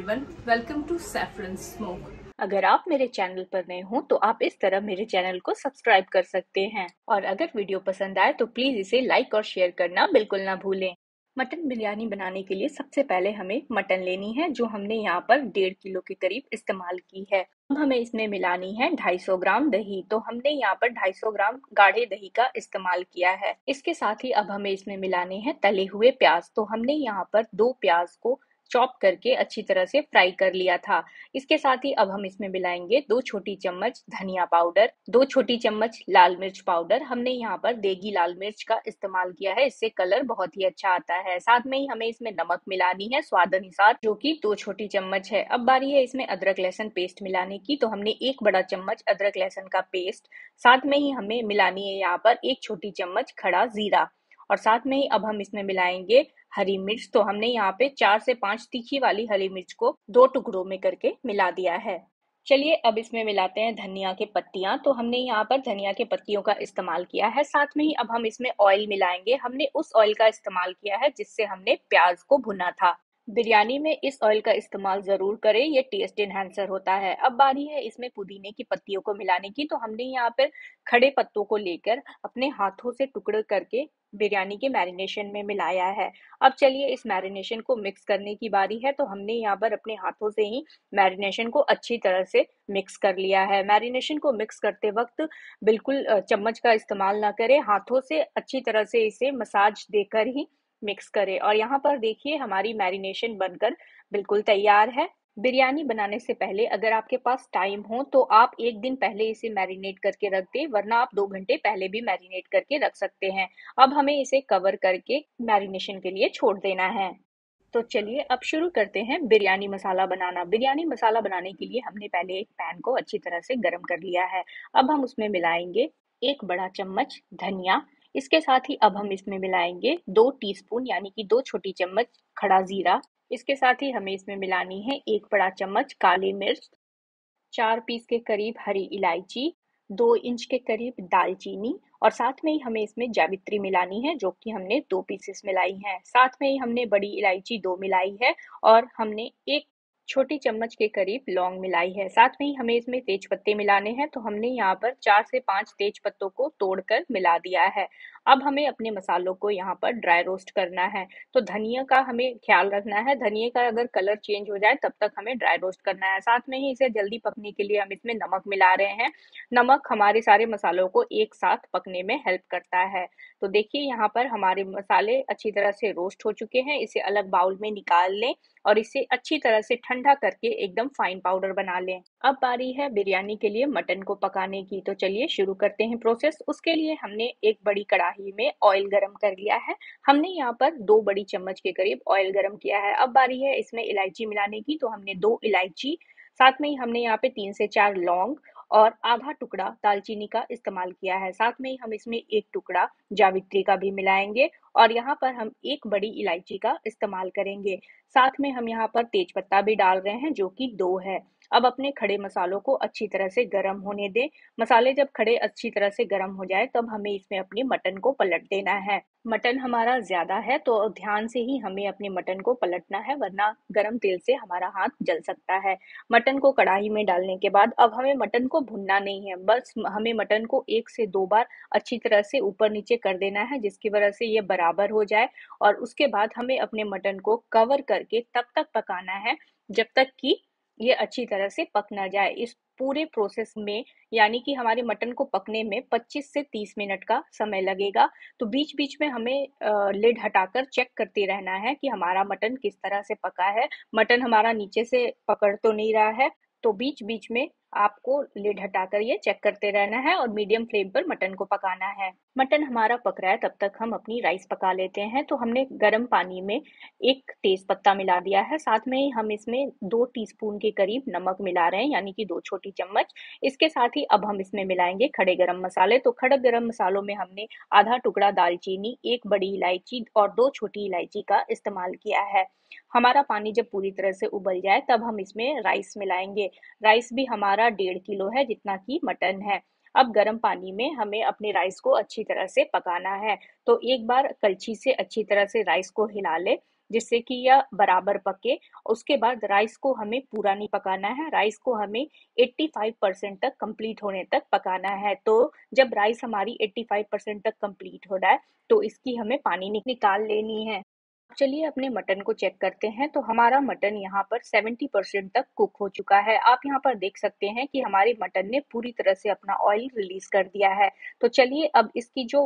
Everyone, welcome to Saffron Smoke. अगर आप मेरे चैनल पर नए हो तो आप इस तरह मेरे चैनल को सब्सक्राइब कर सकते हैं और अगर वीडियो पसंद आए तो प्लीज इसे लाइक और शेयर करना बिल्कुल ना भूलें। मटन बिरयानी बनाने के लिए सबसे पहले हमें मटन लेनी है जो हमने यहाँ पर 1.5 किलो के करीब इस्तेमाल की है। अब हमें इसमें मिलानी है 250 ग्राम दही। तो हमने यहाँ पर 250 ग्राम गाढ़े दही का इस्तेमाल किया है। इसके साथ ही अब हमें इसमें मिलाने हैं तले हुए प्याज। तो हमने यहाँ पर 2 प्याज को चॉप करके अच्छी तरह से फ्राई कर लिया था। इसके साथ ही अब हम इसमें मिलाएंगे 2 छोटी चम्मच धनिया पाउडर, 2 छोटी चम्मच लाल मिर्च पाउडर। हमने यहाँ पर देगी लाल मिर्च का इस्तेमाल किया है, इससे कलर बहुत ही अच्छा आता है। साथ में ही हमें इसमें नमक मिलानी है स्वाद अनुसार, जो कि 2 छोटी चम्मच है। अब बारी है इसमें अदरक लहसुन पेस्ट मिलाने की। तो हमने 1 बड़ा चम्मच अदरक लहसुन का पेस्ट, साथ में ही हमें मिलानी है यहाँ पर 1 छोटी चम्मच खड़ा जीरा और साथ में ही अब हम इसमें मिलाएंगे हरी मिर्च। तो हमने यहाँ पे 4 से 5 तीखी वाली हरी मिर्च को 2 टुकड़ों में करके मिला दिया है। चलिए अब इसमें मिलाते हैं धनिया के पत्तियां। तो हमने यहाँ पर धनिया के पत्तियों का इस्तेमाल किया है। साथ में ही अब हम इसमें ऑयल मिलाएंगे। हमने उस ऑयल का इस्तेमाल किया है जिससे हमने प्याज को भुना था। बिरयानी में इस ऑयल का इस्तेमाल जरूर करें, ये टेस्ट एनहांसर होता है। अब बारी है इसमें पुदीने की पत्तियों को मिलाने की। तो हमने यहाँ पर खड़े पत्तों को लेकर अपने हाथों से टुकड़े करके बिरयानी के मैरिनेशन में मिलाया है। अब चलिए इस मैरिनेशन को मिक्स करने की बारी है। तो हमने यहाँ पर अपने हाथों से ही मैरिनेशन को अच्छी तरह से मिक्स कर लिया है। मैरिनेशन को मिक्स करते वक्त बिल्कुल चम्मच का इस्तेमाल ना करें, हाथों से अच्छी तरह से इसे मसाज देकर ही मिक्स करें। और यहाँ पर देखिए हमारी मैरिनेशन बनकर बिल्कुल तैयार है। बिरयानी बनाने से पहले अगर आपके पास टाइम हो तो आप 1 दिन पहले इसे मैरिनेट करके रख दें, वरना आप 2 घंटे पहले भी मैरिनेट करके रख सकते हैं। अब हमें इसे कवर करके मैरिनेशन के लिए छोड़ देना है। तो चलिए अब शुरू करते हैं बिरयानी मसाला बनाना। बिरयानी मसाला बनाने के लिए हमने पहले एक पैन को अच्छी तरह से गर्म कर लिया है। अब हम उसमें मिलाएंगे 1 बड़ा चम्मच धनिया। इसके साथ ही अब हम इसमें मिलाएंगे 2 टीस्पून यानी कि 2 छोटी चम्मच खड़ा जीरा। इसके साथ ही हमें इसमें मिलानी है 1 बड़ा चम्मच काली मिर्च, 4 पीस के करीब हरी इलायची, 2 इंच के करीब दालचीनी और साथ में ही हमें इसमें जावित्री मिलानी है, जो कि हमने 2 पीसेस मिलाई हैं। साथ में ही हमने बड़ी इलायची 2 मिलाई है और हमने 1 छोटी चम्मच के करीब लौंग मिलाई है। साथ में ही हमें इसमें तेज पत्ते मिलाने हैं। तो हमने यहाँ पर 4 से 5 तेज पत्तों को तोड़कर मिला दिया है। अब हमें अपने मसालों को यहाँ पर ड्राई रोस्ट करना है। तो धनिया का हमें ख्याल रखना है, धनिया का अगर कलर चेंज हो जाए तब तक हमें ड्राई रोस्ट करना है। साथ में ही इसे जल्दी पकने के लिए हम इसमें नमक मिला रहे हैं। नमक हमारे सारे मसालों को एक साथ पकने में हेल्प करता है। तो देखिए यहाँ पर हमारे मसाले अच्छी तरह से रोस्ट हो चुके हैं। इसे अलग बाउल में निकाल लें और इसे अच्छी तरह से ठंडा करके एकदम फाइन पाउडर बना लें। अब बारी है बिरयानी के लिए मटन को पकाने की। तो चलिए शुरू करते हैं प्रोसेस। उसके लिए हमने एक बड़ी कढ़ाई में ऑयल गरम कर लिया है। हमने यहाँ पर 2 बड़ी चम्मच के करीब ऑयल गरम किया है। अब बारी है इसमें इलायची मिलाने की। तो हमने 2 इलायची, साथ में ही हमने यहाँ पे 3 से 4 लौंग और आधा टुकड़ा दालचीनी का इस्तेमाल किया है। साथ में ही हम इसमें 1 टुकड़ा जावित्री का भी मिलाएंगे और यहाँ पर हम 1 बड़ी इलायची का इस्तेमाल करेंगे। साथ में हम यहाँ पर तेज पत्ता भी डाल रहे हैं, जो कि 2 है। अब अपने खड़े मसालों को अच्छी तरह से गर्म होने दें। मसाले जब खड़े अच्छी तरह से गर्म हो जाए तब हमें इसमें अपने मटन को पलट देना है। मटन हमारा ज्यादा है तो ध्यान से ही हमें अपने मटन को पलटना है, वरना गर्म तेल से हमारा हाथ जल सकता है। मटन को कढ़ाई में डालने के बाद अब हमें मटन को भुनना नहीं है, बस हमें मटन को 1 से 2 बार अच्छी तरह से ऊपर नीचे कर देना है, जिसकी वजह से ये बराबर हो जाए। और उसके बाद हमें अपने मटन को कवर करके तब तक पकाना है जब तक कि ये अच्छी तरह से पक ना जाए। इस पूरे प्रोसेस में यानी कि हमारे मटन को पकने में 25 से 30 मिनट का समय लगेगा। तो बीच बीच में हमें लिड हटाकर चेक करते रहना है कि हमारा मटन किस तरह से पका है। मटन हमारा नीचे से पकड़ तो नहीं रहा है। तो बीच बीच में आपको लिड हटाकर ये चेक करते रहना है और मीडियम फ्लेम पर मटन को पकाना है। मटन हमारा पक रहा है तब तक हम अपनी राइस पका लेते हैं। तो हमने गर्म पानी में 1 तेज पत्ता मिला दिया है। साथ में ही हम इसमें 2 टीस्पून के करीब नमक मिला रहे हैं, यानी कि 2 छोटी चम्मच। इसके साथ ही अब हम इसमें मिलाएंगे खड़े गरम मसाले। तो खड़े गरम मसालों में हमने आधा टुकड़ा दालचीनी, 1 बड़ी इलायची और 2 छोटी इलायची का इस्तेमाल किया है। हमारा पानी जब पूरी तरह से उबल जाए तब हम इसमें राइस मिलाएंगे। राइस भी हमारा 1.5 किलो है, जितना कि मटन है। अब गर्म पानी में हमें अपने राइस को अच्छी तरह से पकाना है। तो एक बार कलछी से अच्छी तरह से राइस को हिला ले। जिससे कि यह बराबर पके। उसके बाद राइस को हमें पूरा नहीं पकाना है, राइस को हमें 85% तक कंप्लीट होने तक पकाना है। तो जब राइस हमारी 85% तक कंप्लीट हो रहा है तो इसकी हमें पानी निकाल लेनी है। चलिए अपने मटन को चेक करते हैं। तो हमारा मटन यहाँ पर 70% तक कुक हो चुका है। आप यहाँ पर देख सकते हैं कि हमारे मटन ने पूरी तरह से अपना ऑयल रिलीज कर दिया है। तो चलिए अब इसकी जो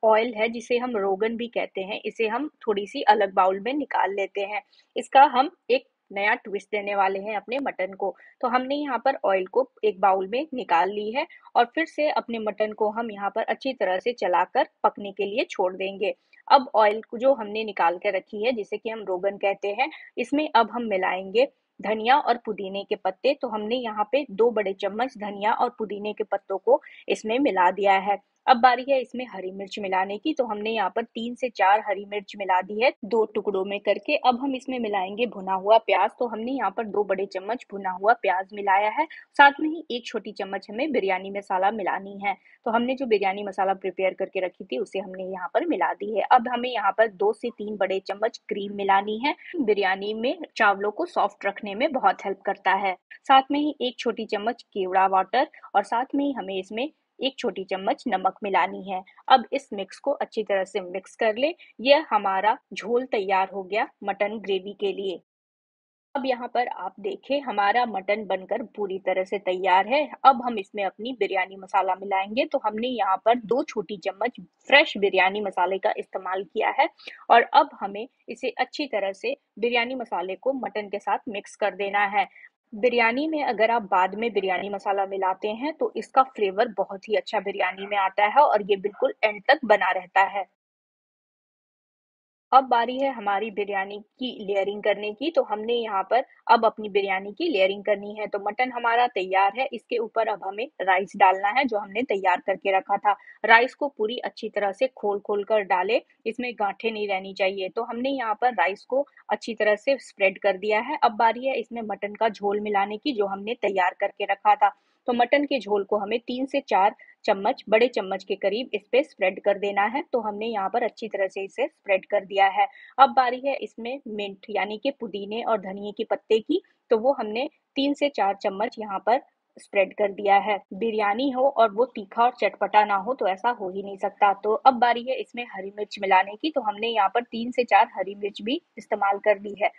ऑयल है, जिसे हम रोगन भी कहते हैं, इसे हम थोड़ी सी अलग बाउल में निकाल लेते हैं। इसका हम एक नया ट्विस्ट देने वाले हैं अपने मटन को। तो हमने यहाँ पर ऑयल को एक बाउल में निकाल ली है और फिर से अपने मटन को हम यहाँ पर अच्छी तरह से चलाकर पकने के लिए छोड़ देंगे। अब ऑयल को जो हमने निकाल के रखी है, जिसे कि हम रोगन कहते हैं, इसमें अब हम मिलाएंगे धनिया और पुदीने के पत्ते। तो हमने यहाँ पे 2 बड़े चम्मच धनिया और पुदीने के पत्तों को इसमें मिला दिया है। अब बारी है इसमें हरी मिर्च मिलाने की। तो हमने यहाँ पर 3 से 4 हरी मिर्च मिला दी है 2 टुकड़ों में करके। अब हम इसमें मिलाएंगे भुना हुआ प्याज। तो हमने यहाँ पर 2 बड़े चम्मच भुना हुआ प्याज मिलाया है। साथ में ही 1 छोटी चम्मच हमें बिरयानी मसाला मिलानी है। तो हमने जो बिरयानी मसाला प्रिपेयर करके रखी थी उसे हमने यहाँ पर मिला दी है। अब हमें यहाँ पर 2 से 3 बड़े चम्मच क्रीम मिलानी है। बिरयानी में चावलों को सॉफ्ट रखने में बहुत हेल्प करता है। साथ में ही 1 छोटी चम्मच केवड़ा वाटर और साथ में ही हमें इसमें 1 छोटी चम्मच नमक मिलानी है। अब इस मिक्स को अच्छी तरह से मिक्स कर ले। यह हमारा झोल तैयार हो गया मटन ग्रेवी के लिए। अब यहाँ पर आप देखें हमारा मटन बनकर पूरी तरह से तैयार है। अब हम इसमें अपनी बिरयानी मसाला मिलाएंगे। तो हमने यहाँ पर 2 छोटी चम्मच फ्रेश बिरयानी मसाले का इस्तेमाल किया है और अब हमें इसे अच्छी तरह से बिरयानी मसाले को मटन के साथ मिक्स कर देना है। बिरयानी में अगर आप बाद में बिरयानी मसाला मिलाते हैं तो इसका फ्लेवर बहुत ही अच्छा बिरयानी में आता है और ये बिल्कुल एंड तक बना रहता है। अब बारी है हमारी बिरयानी की लेयरिंग करने की। तो हमने यहाँ पर अब अपनी बिरयानी की लेयरिंग करनी है। तो मटन हमारा तैयार है। इसके ऊपर अब हमें राइस डालना है जो हमने तैयार करके रखा था। राइस को पूरी अच्छी तरह से खोल कर डाले, इसमें गांठें नहीं रहनी चाहिए। तो हमने यहाँ पर राइस को अच्छी तरह से स्प्रेड कर दिया है। अब बारी है इसमें मटन का झोल मिलाने की, जो हमने तैयार करके रखा था। तो मटन के झोल को हमें 3 से 4 चम्मच, बड़े चम्मच के करीब इस पे स्प्रेड कर देना है। तो हमने यहाँ पर अच्छी तरह से इसे स्प्रेड कर दिया है। अब बारी है इसमें मिंट यानी कि पुदीने और धनिए के पत्ते की। तो वो हमने 3 से 4 चम्मच यहाँ पर स्प्रेड कर दिया है। बिरयानी हो और वो तीखा और चटपटा ना हो तो ऐसा हो ही नहीं सकता। तो अब बारी है इसमें हरी मिर्च मिलाने की। तो हमने यहाँ पर 3 से 4 हरी मिर्च भी इस्तेमाल कर दी है।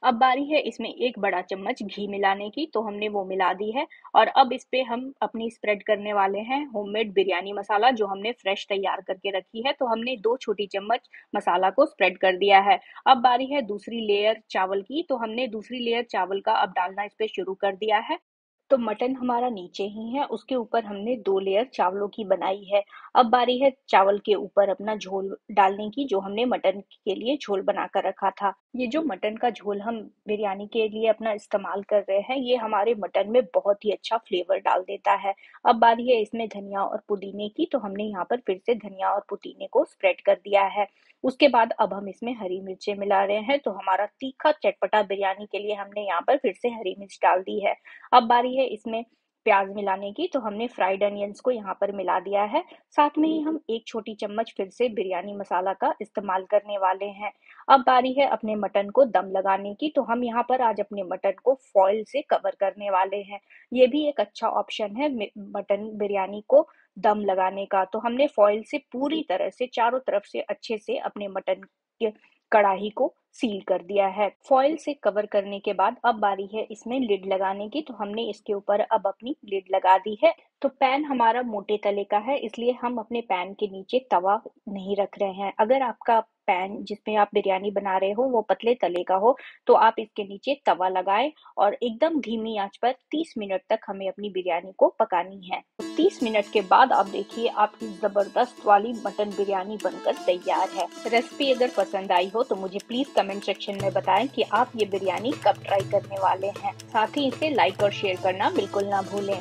अब बारी है इसमें 1 बड़ा चम्मच घी मिलाने की। तो हमने वो मिला दी है और अब इस पे हम अपनी स्प्रेड करने वाले हैं होममेड बिरयानी मसाला, जो हमने फ्रेश तैयार करके रखी है। तो हमने 2 छोटी चम्मच मसाला को स्प्रेड कर दिया है। अब बारी है दूसरी लेयर चावल की। तो हमने दूसरी लेयर चावल का अब डालना इस पे शुरू कर दिया है। तो मटन हमारा नीचे ही है, उसके ऊपर हमने 2 लेयर चावलों की बनाई है। अब बारी है चावल के ऊपर अपना झोल डालने की, जो हमने मटन के लिए झोल बनाकर रखा था। ये जो मटन का झोल हम बिरयानी के लिए अपना इस्तेमाल कर रहे हैं, ये हमारे मटन में बहुत ही अच्छा फ्लेवर डाल देता है। अब बारी है इसमें धनिया और पुदीने की। तो हमने यहाँ पर फिर से धनिया और पुदीने को स्प्रेड कर दिया है। उसके बाद अब हम इसमें हरी मिर्चें मिला रहे हैं। तो हमारा तीखा चटपटा बिरयानी के लिए हमने यहाँ पर फिर से हरी मिर्च डाल दी है। अब बारी है इसमें प्याज मिलाने की। तो हमने फ्राइड अनियंस को यहाँ पर मिला दिया है। साथ में ही हम 1 छोटी चम्मच फिर से बिरयानी मसाला का इस्तेमाल करने वाले हैं। अब बारी है अपने मटन को दम लगाने की। तो हम यहाँ पर आज अपने मटन को फॉइल से कवर करने वाले हैं। ये भी एक अच्छा ऑप्शन है मटन बिरयानी को दम लगाने का। तो हमने फॉइल से पूरी तरह से चारों तरफ से अच्छे से अपने मटन के कढ़ाई को सील कर दिया है। फॉइल से कवर करने के बाद अब बारी है इसमें लिड लगाने की। तो हमने इसके ऊपर अब अपनी लिड लगा दी है। तो पैन हमारा मोटे तले का है, इसलिए हम अपने पैन के नीचे तवा नहीं रख रहे हैं। अगर आपका पैन जिसमें आप बिरयानी बना रहे हो वो पतले तले का हो तो आप इसके नीचे तवा लगाएं और एकदम धीमी आंच पर 30 मिनट तक हमें अपनी बिरयानी को पकानी है। तो 30 मिनट के बाद आप देखिए आपकी जबरदस्त वाली मटन बिरयानी बनकर तैयार है। रेसिपी अगर पसंद आई हो तो मुझे प्लीज कमेंट सेक्शन में बताएं कि आप ये बिरयानी कब ट्राई करने वाले हैं। साथ ही इसे लाइक और शेयर करना बिल्कुल ना भूलें।